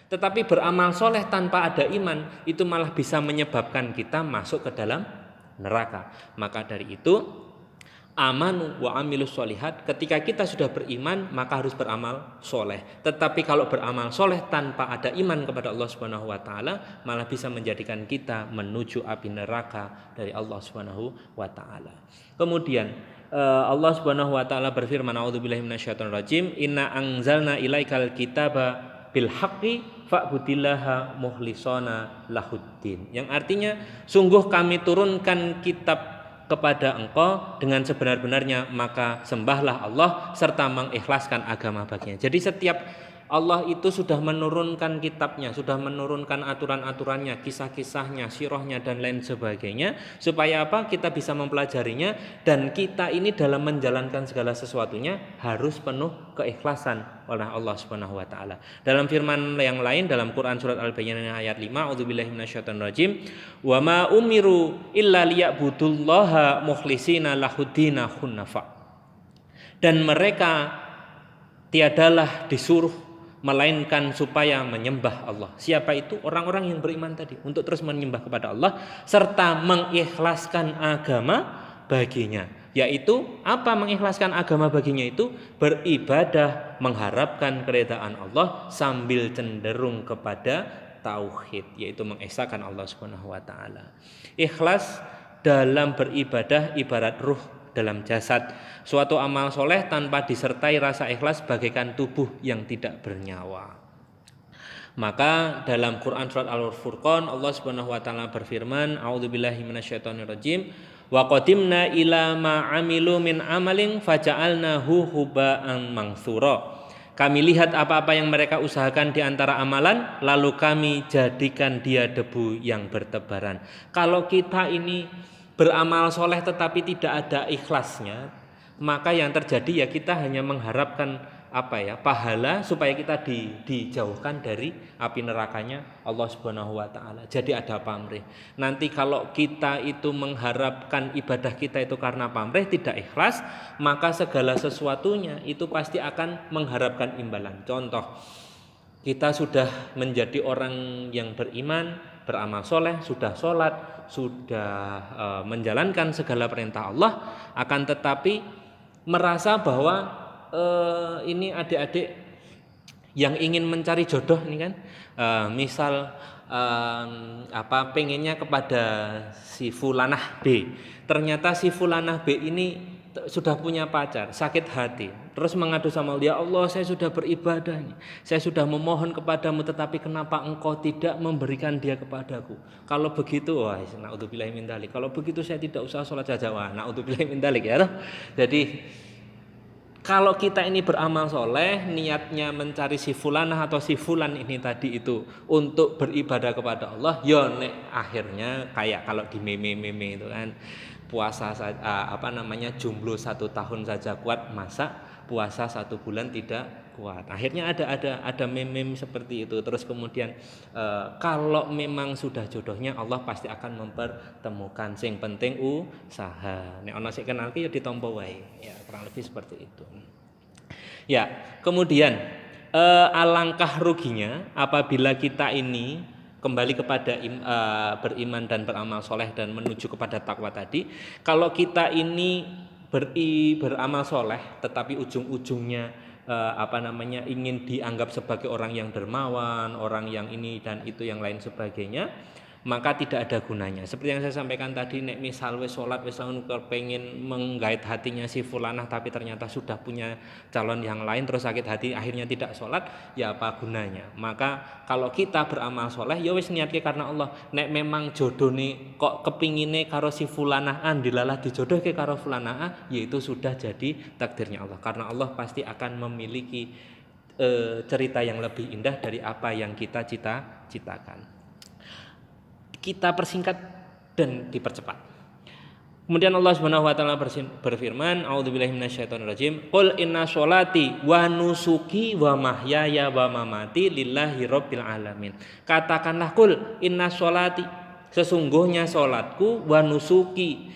Tetapi beramal soleh tanpa ada iman itu malah bisa menyebabkan kita masuk ke dalam neraka. Maka dari itu amanu wa amilus sholihat, ketika kita sudah beriman maka harus beramal soleh. Tetapi kalau beramal soleh tanpa ada iman kepada Allah Subhanahu wa taala malah bisa menjadikan kita menuju api neraka dari Allah Subhanahu wa taala. Kemudian Allah Subhanahu wa taala berfirman, a'udzubillahi minasyaitonir rajim, inna anzalna ilaikal kitaba bil haqqi fa'budillaha mukhlisana lahuddin. Yang artinya sungguh kami turunkan kitab kepada engkau dengan sebenar-benarnya, maka sembahlah Allah serta mengikhlaskan agama baginya. Jadi setiap Allah itu sudah menurunkan kitabnya, sudah menurunkan aturan-aturannya, kisah-kisahnya, sirahnya dan lain sebagainya, supaya apa? Kita bisa mempelajarinya, dan kita ini dalam menjalankan segala sesuatunya harus penuh keikhlasan oleh Allah Subhanahu wa taala. Dalam firman yang lain dalam Quran surat Al-Bayyinah ayat 5, a'udzubillahi minasyaitonir rajim, wa ma umiru illa liya'budullaha mukhlishina lahuddina hunafa. Dan mereka tiadalah disuruh melainkan supaya menyembah Allah. Siapa itu? Orang-orang yang beriman tadi, untuk terus menyembah kepada Allah serta mengikhlaskan agama baginya. Yaitu apa mengikhlaskan agama baginya itu? Beribadah mengharapkan keridhaan Allah sambil cenderung kepada tauhid, yaitu mengesahkan Allah Subhanahu wa taala. Ikhlas dalam beribadah ibarat ruh dalam jasad. Suatu amal soleh tanpa disertai rasa ikhlas bagaikan tubuh yang tidak bernyawa. Maka dalam Quran surat Al-Furqan Allah Subhanahu wa taala berfirman, a'udzubillahi minasyaitonirrajim, wa qadimna ila ma 'amilu min amalin faja'alnahu huba'an mansura. Kami lihat apa-apa yang mereka usahakan di antara amalan, lalu kami jadikan dia debu yang bertebaran. Kalau kita ini beramal soleh tetapi tidak ada ikhlasnya, maka yang terjadi ya kita hanya mengharapkan pahala supaya kita dijauhkan dari api nerakanya Allah Subhanahu wa taala. Jadi ada pamrih. Nanti kalau kita itu mengharapkan ibadah kita itu karena pamrih, tidak ikhlas, maka segala sesuatunya itu pasti akan mengharapkan imbalan. Contoh, kita sudah menjadi orang yang beriman, beramal soleh, sudah sholat, sudah menjalankan segala perintah Allah, akan tetapi merasa bahwa ini adik-adik yang ingin mencari jodoh ini kan, misal pengennya kepada si fulanah B, ternyata si fulanah B ini sudah punya pacar, sakit hati, terus mengadu sama Allah, ya Allah, saya sudah beribadah, saya sudah memohon kepadamu, tetapi kenapa engkau tidak memberikan dia kepadaku? Kalau begitu, wah, na'udzubillahi min dzalik. Kalau begitu saya tidak usah sholat saja, wah, na'udzubillahi min dzalik ya. Jadi kalau kita ini beramal soleh, niatnya mencari si fulanah atau si fulan ini tadi itu untuk beribadah kepada Allah, ya akhirnya kayak kalau di meme-meme itu kan, puasa jomblo 1 tahun saja kuat, masa puasa 1 bulan tidak kuat. Akhirnya ada meme seperti itu. Terus kemudian kalau memang sudah jodohnya, Allah pasti akan mempertemukan. Sing penting usaha. Nek ana sing kenal ki ya ditampa wae. Ya, kurang lebih seperti itu. Ya, kemudian alangkah ruginya apabila kita ini kembali kepada beriman dan beramal soleh dan menuju kepada takwa tadi. Kalau kita ini beramal soleh tetapi ujung-ujungnya ingin dianggap sebagai orang yang dermawan, orang yang ini dan itu yang lain sebagainya, maka tidak ada gunanya. Seperti yang saya sampaikan tadi, nek misal wis salat wis kepengin menggait hatinya si fulanah tapi ternyata sudah punya calon yang lain terus sakit hati akhirnya tidak salat, ya apa gunanya? Maka kalau kita beramal soleh ya wis niatke karena Allah. Nek memang jodone kok kepingine karo si fulanah dilalah dijodohke karo fulanah, yaitu sudah jadi takdirnya Allah. Karena Allah pasti akan memiliki cerita yang lebih indah dari apa yang kita cita-citakan. Kita persingkat dan dipercepat. Kemudian Allah Subhanahu wa taala berfirman, a'udzubillahi minasyaitonirrajim, qul inna sholati wa nusuki wa mahyaya wa mamati lillahi rabbil alamin. Katakanlah, qul inna sholati, sesungguhnya salatku, wa nusuki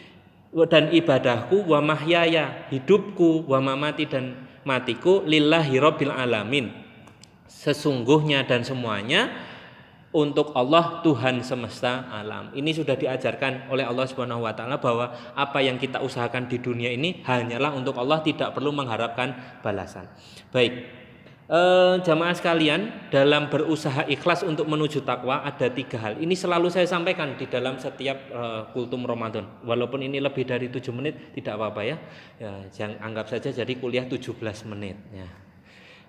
dan ibadahku, wa mahyaya hidupku, wa mamati dan matiku, lillahi rabbil alamin, sesungguhnya dan semuanya untuk Allah Tuhan semesta alam. Ini sudah diajarkan oleh Allah Subhanahu wa taala bahwa apa yang kita usahakan di dunia ini hanyalah untuk Allah, tidak perlu mengharapkan balasan. Baik, jamaah sekalian, dalam berusaha ikhlas untuk menuju takwa ada 3 hal. Ini selalu saya sampaikan di dalam setiap kultum Ramadan. Walaupun ini lebih dari 7 menit tidak apa-apa ya. Jangan anggap saja jadi kuliah 17 menit ya.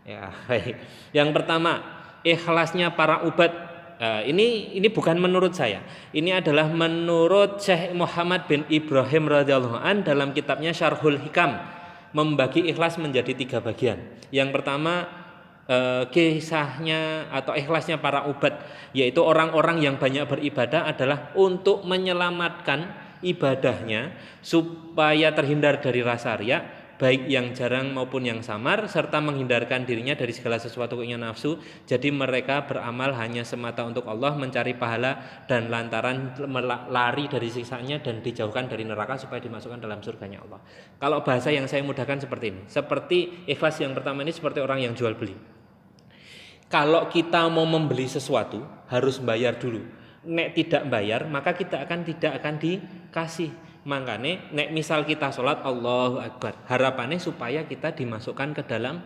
Ya, baik. Yang pertama, ikhlasnya para ubad. Ini bukan menurut saya. Ini adalah menurut Syekh Muhammad bin Ibrahim radhiyallahu an dalam kitabnya Syarhul Hikam, membagi ikhlas menjadi 3 bagian. Yang pertama, kisahnya atau ikhlasnya para ubad, yaitu orang-orang yang banyak beribadah adalah untuk menyelamatkan ibadahnya supaya terhindar dari rasa riya, baik yang jarang maupun yang samar, serta menghindarkan dirinya dari segala sesuatu keinginan nafsu. Jadi mereka beramal hanya semata untuk Allah, mencari pahala dan lantaran lari dari siksanya dan dijauhkan dari neraka supaya dimasukkan dalam surganya Allah. Kalau bahasa yang saya mudahkan seperti ini, seperti ikhlas yang pertama ini seperti orang yang jual beli. Kalau kita mau membeli sesuatu harus bayar dulu. Nek tidak bayar maka kita tidak akan dikasih. Makanya nek misal kita sholat Allahu Akbar, harapannya supaya kita dimasukkan ke dalam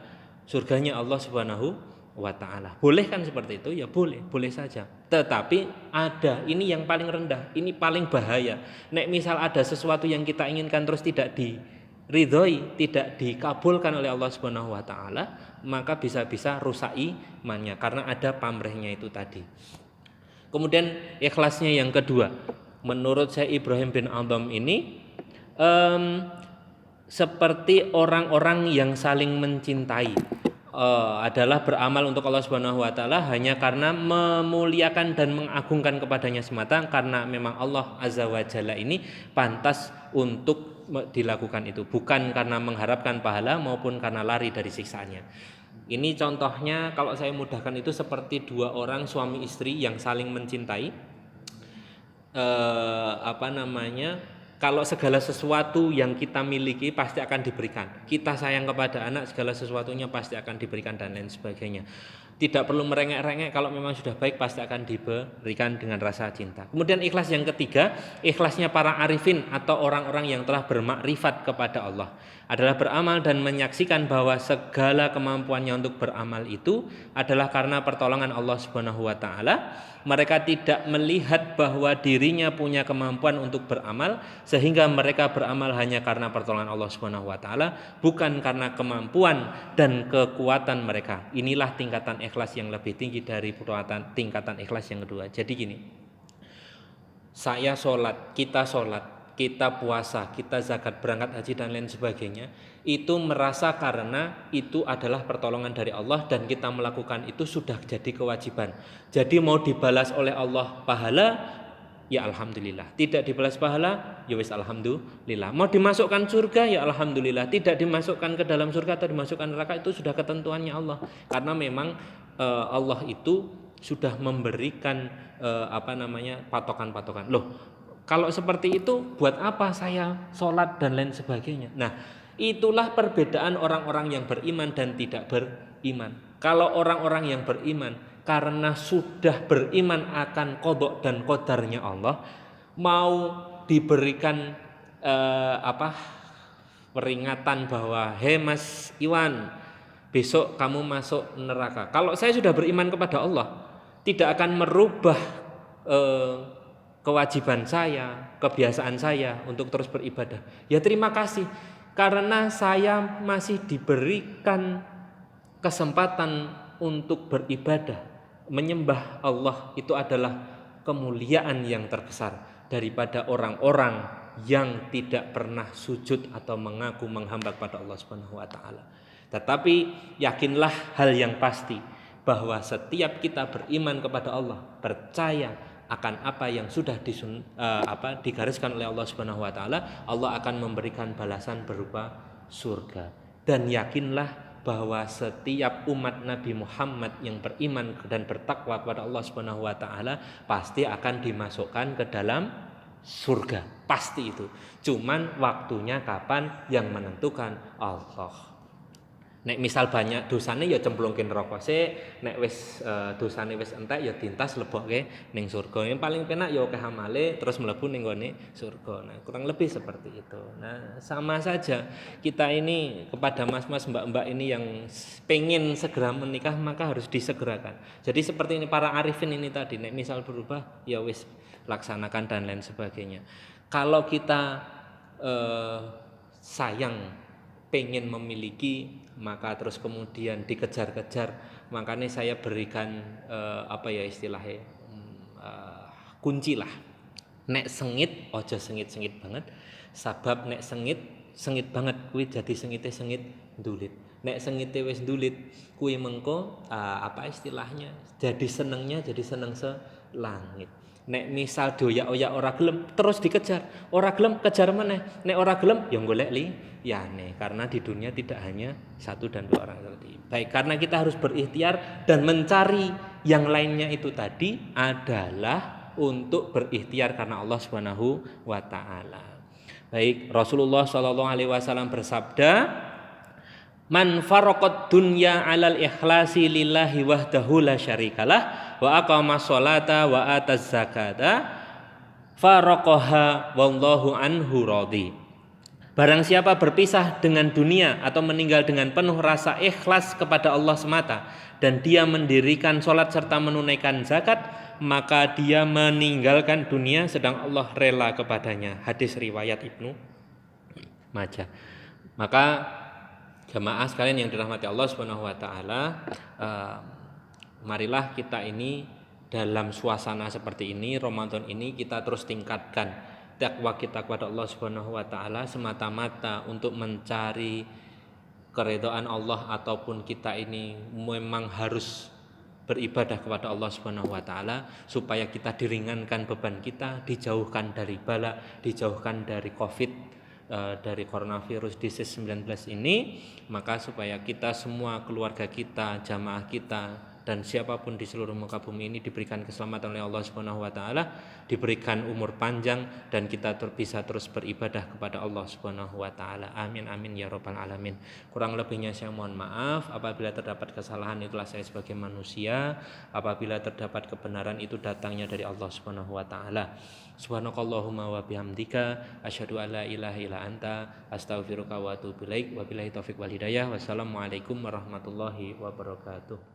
surganya Allah Subhanahu wa ta'ala. Boleh kan seperti itu? Ya boleh saja. Tetapi ada, ini yang paling rendah, ini paling bahaya. Nek misal ada sesuatu yang kita inginkan terus tidak diridhoi, tidak dikabulkan oleh Allah Subhanahu wa ta'ala, maka bisa-bisa rusak imannya karena ada pamrihnya itu tadi. Kemudian ikhlasnya yang kedua, menurut saya Ibrahim bin Adham ini seperti orang-orang yang saling mencintai, adalah beramal untuk Allah Subhanahu wa taala hanya karena memuliakan dan mengagungkan kepadanya semata, karena memang Allah Azza wa Jalla ini pantas untuk dilakukan itu, bukan karena mengharapkan pahala maupun karena lari dari siksaannya. Ini contohnya kalau saya mudahkan itu seperti 2 orang suami istri yang saling mencintai. Kalau segala sesuatu yang kita miliki pasti akan diberikan. Kita sayang kepada anak, segala sesuatunya pasti akan diberikan dan lain sebagainya. Tidak perlu merengek-rengek, kalau memang sudah baik pasti akan diberikan dengan rasa cinta. Kemudian ikhlas yang ketiga, ikhlasnya para arifin atau orang-orang yang telah bermakrifat kepada Allah, adalah beramal dan menyaksikan bahwa segala kemampuannya untuk beramal itu adalah karena pertolongan Allah Subhanahu wa taala. Mereka tidak melihat bahwa dirinya punya kemampuan untuk beramal, sehingga mereka beramal hanya karena pertolongan Allah Subhanahu wa taala, bukan karena kemampuan dan kekuatan mereka. Inilah tingkatan ikhlas yang lebih tinggi dari tingkatan ikhlas yang kedua. Jadi gini, saya sholat, kita puasa, kita zakat, berangkat haji dan lain sebagainya, itu merasa karena itu adalah pertolongan dari Allah dan kita melakukan itu sudah jadi kewajiban. Jadi mau dibalas oleh Allah pahala, ya alhamdulillah. Tidak dibalas pahala, ya wis alhamdulillah. Mau dimasukkan surga, ya alhamdulillah. Tidak dimasukkan ke dalam surga atau dimasukkan neraka, itu sudah ketentuannya Allah. Karena memang Allah itu sudah memberikan patokan-patokan. Loh, kalau seperti itu buat apa saya sholat dan lain sebagainya? Nah, itulah perbedaan orang-orang yang beriman dan tidak beriman. Kalau orang-orang yang beriman karena sudah beriman akan qadha dan qadarnya Allah, mau diberikan peringatan bahwa hei Mas Iwan, besok kamu masuk neraka. Kalau saya sudah beriman kepada Allah, tidak akan merubah kewajiban saya, kebiasaan saya untuk terus beribadah. Ya terima kasih, karena saya masih diberikan kesempatan untuk beribadah, menyembah Allah. Itu adalah kemuliaan yang terbesar daripada orang-orang yang tidak pernah sujud atau mengaku menghamba kepada Allah Subhanahu wa taala. Tetapi yakinlah hal yang pasti, bahwa setiap kita beriman kepada Allah, percaya akan apa yang sudah digariskan oleh Allah Subhanahu wa taala, Allah akan memberikan balasan berupa surga. Dan yakinlah bahwa setiap umat Nabi Muhammad yang beriman dan bertakwa kepada Allah Subhanahu wa taala pasti akan dimasukkan ke dalam surga. Pasti itu. Cuman waktunya kapan yang menentukan Allah. Nek misal banyak dosane ya cemplungke neraka sik, nek wis dosane wis entek ya dintas lebokke ning surga. Yang paling penak ya akeh amale terus mlebu ning gone surga. Nah, kurang lebih seperti itu. Nah, sama saja kita ini kepada mas-mas mbak-mbak ini yang pengen segera menikah maka harus disegerakan. Jadi seperti ini para arifin ini tadi, nek misal berubah ya wis laksanakan dan lain sebagainya. Kalau kita sayang pengen memiliki maka terus kemudian dikejar-kejar, makanya saya berikan apa ya istilahnya kunci lah. Nek sengit ojo sengit-sengit banget, sabab nek sengit banget kuwi jadi sengit ndulit. Nek sengite wis ndulit kuwi mengko apa istilahnya jadi senengnya jadi seneng selangit. Nek misal doyak-oyak ora gelem terus dikejar, ora gelem kejar meneh, nek ora gelem ya golek liyane karena di dunia tidak hanya satu dan dua orang tadi. Baik, karena kita harus berikhtiar dan mencari yang lainnya itu tadi adalah untuk berikhtiar karena Allah Subhanahu wa taala. Baik, Rasulullah sallallahu alaihi wasallam bersabda, "Man faraqad dunya 'alal ikhlasi lillahi wahdahu la syarikalah wa aqama sholata wa ataz zakata faraqaha wallahu anhu radhi." Barang siapa berpisah dengan dunia atau meninggal dengan penuh rasa ikhlas kepada Allah semata dan dia mendirikan sholat serta menunaikan zakat, maka dia meninggalkan dunia sedang Allah rela kepadanya. Hadis riwayat Ibnu Majah. Maka jamaah sekalian yang dirahmati Allah Subhanahu wa taala, marilah kita ini dalam suasana seperti ini, Ramadan ini kita terus tingkatkan takwa kita kepada Allah Subhanahu wa taala semata-mata untuk mencari keridhaan Allah ataupun kita ini memang harus beribadah kepada Allah Subhanahu wa taala supaya kita diringankan beban kita, dijauhkan dari bala, dijauhkan dari Covid, dari coronavirus disease 19 ini, maka supaya kita semua, keluarga kita, jamaah kita dan siapapun di seluruh muka bumi ini diberikan keselamatan oleh Allah Subhanahu wa taala, diberikan umur panjang dan kita bisa terus beribadah kepada Allah Subhanahu wa taala. Amin amin ya rabbal alamin. Kurang lebihnya saya mohon maaf. Apabila terdapat kesalahan itulah saya sebagai manusia. Apabila terdapat kebenaran itu datangnya dari Allah Subhanahu wa taala. Subhanakallahumma wa bihamdika asyhadu an la ilaha illa anta astaghfiruka wa atubu ilaik. Wabillahi taufik wal hidayah. Wassalamualaikum warahmatullahi wabarakatuh.